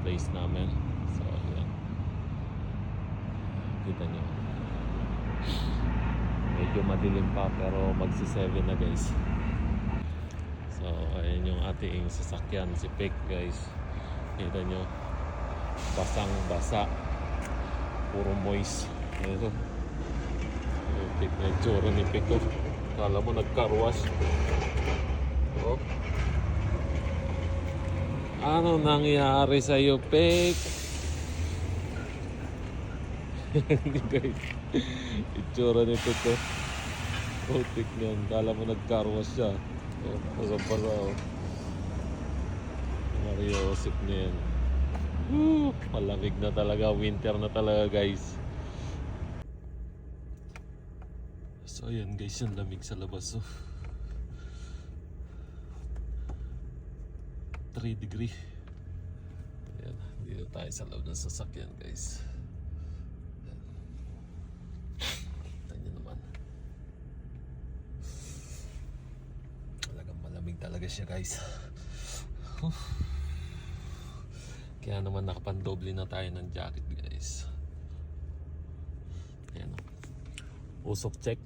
place namin. So yan, kita nyo medyo madilim pa pero magsi 7 na guys. So ayan yung ating sasakyan, si Pick guys. Kita nyo, basang basa, puro moist. Ito Pick na yung tsura ni Pick ko. Kala mo nagkarwas. Oh, ano nangyari sa'yo, Pick? Guys, itsura ni Pick ko. Oh, Pick niyan, kala mo nagkarwas siya. Oh, pasa-pasa oh. Mariosip niya yan. Malamig na talaga, winter na talaga guys. So ayan guys, yung lamig sa labas oh. 3 degree. Ayan, dito tayo sa loob ng sasakyan guys. Ayan. Kita nyo naman, talagang malamig talaga siya guys. Kaya naman nakapandoble na tayo ng jacket guys. Ayan o, usok check.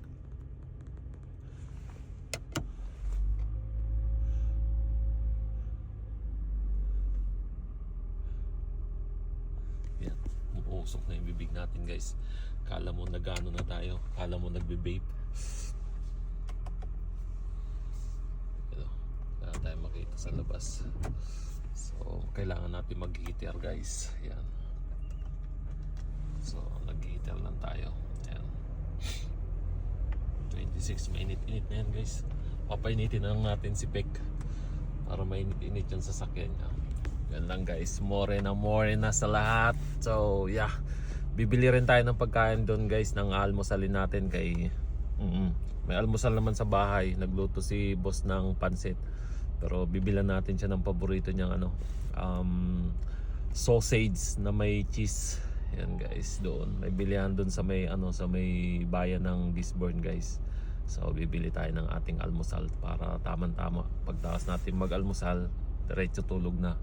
Ayan, usok na yung bibig natin guys. Kala mo nagano na tayo, kala mo nagbe-vape. Ito, kaya tayo makita sa labas. So, kailangan natin mag-heater guys. Ayan. So, nag-heater lang tayo. Ayan. 26, mainit-init na yan guys. Papainitin na lang natin si Pick para mainit-init yung sasakyan niya. Yan lang guys. More na sa lahat. So, yeah. Bibili rin tayo ng pagkain doon guys, ng almusalin natin kay... May almusal naman sa bahay. Nagluto si boss ng pansit. Pero bibilan natin siya ng paborito niyang ano, sausage na may cheese. Yan guys, doon. May bilihan doon sa may ano, sa may bayan ng Gisborne guys. So bibili tayo ng ating almusal para tamang-tama. Pagtaas natin mag-almusal, diretso tulog na.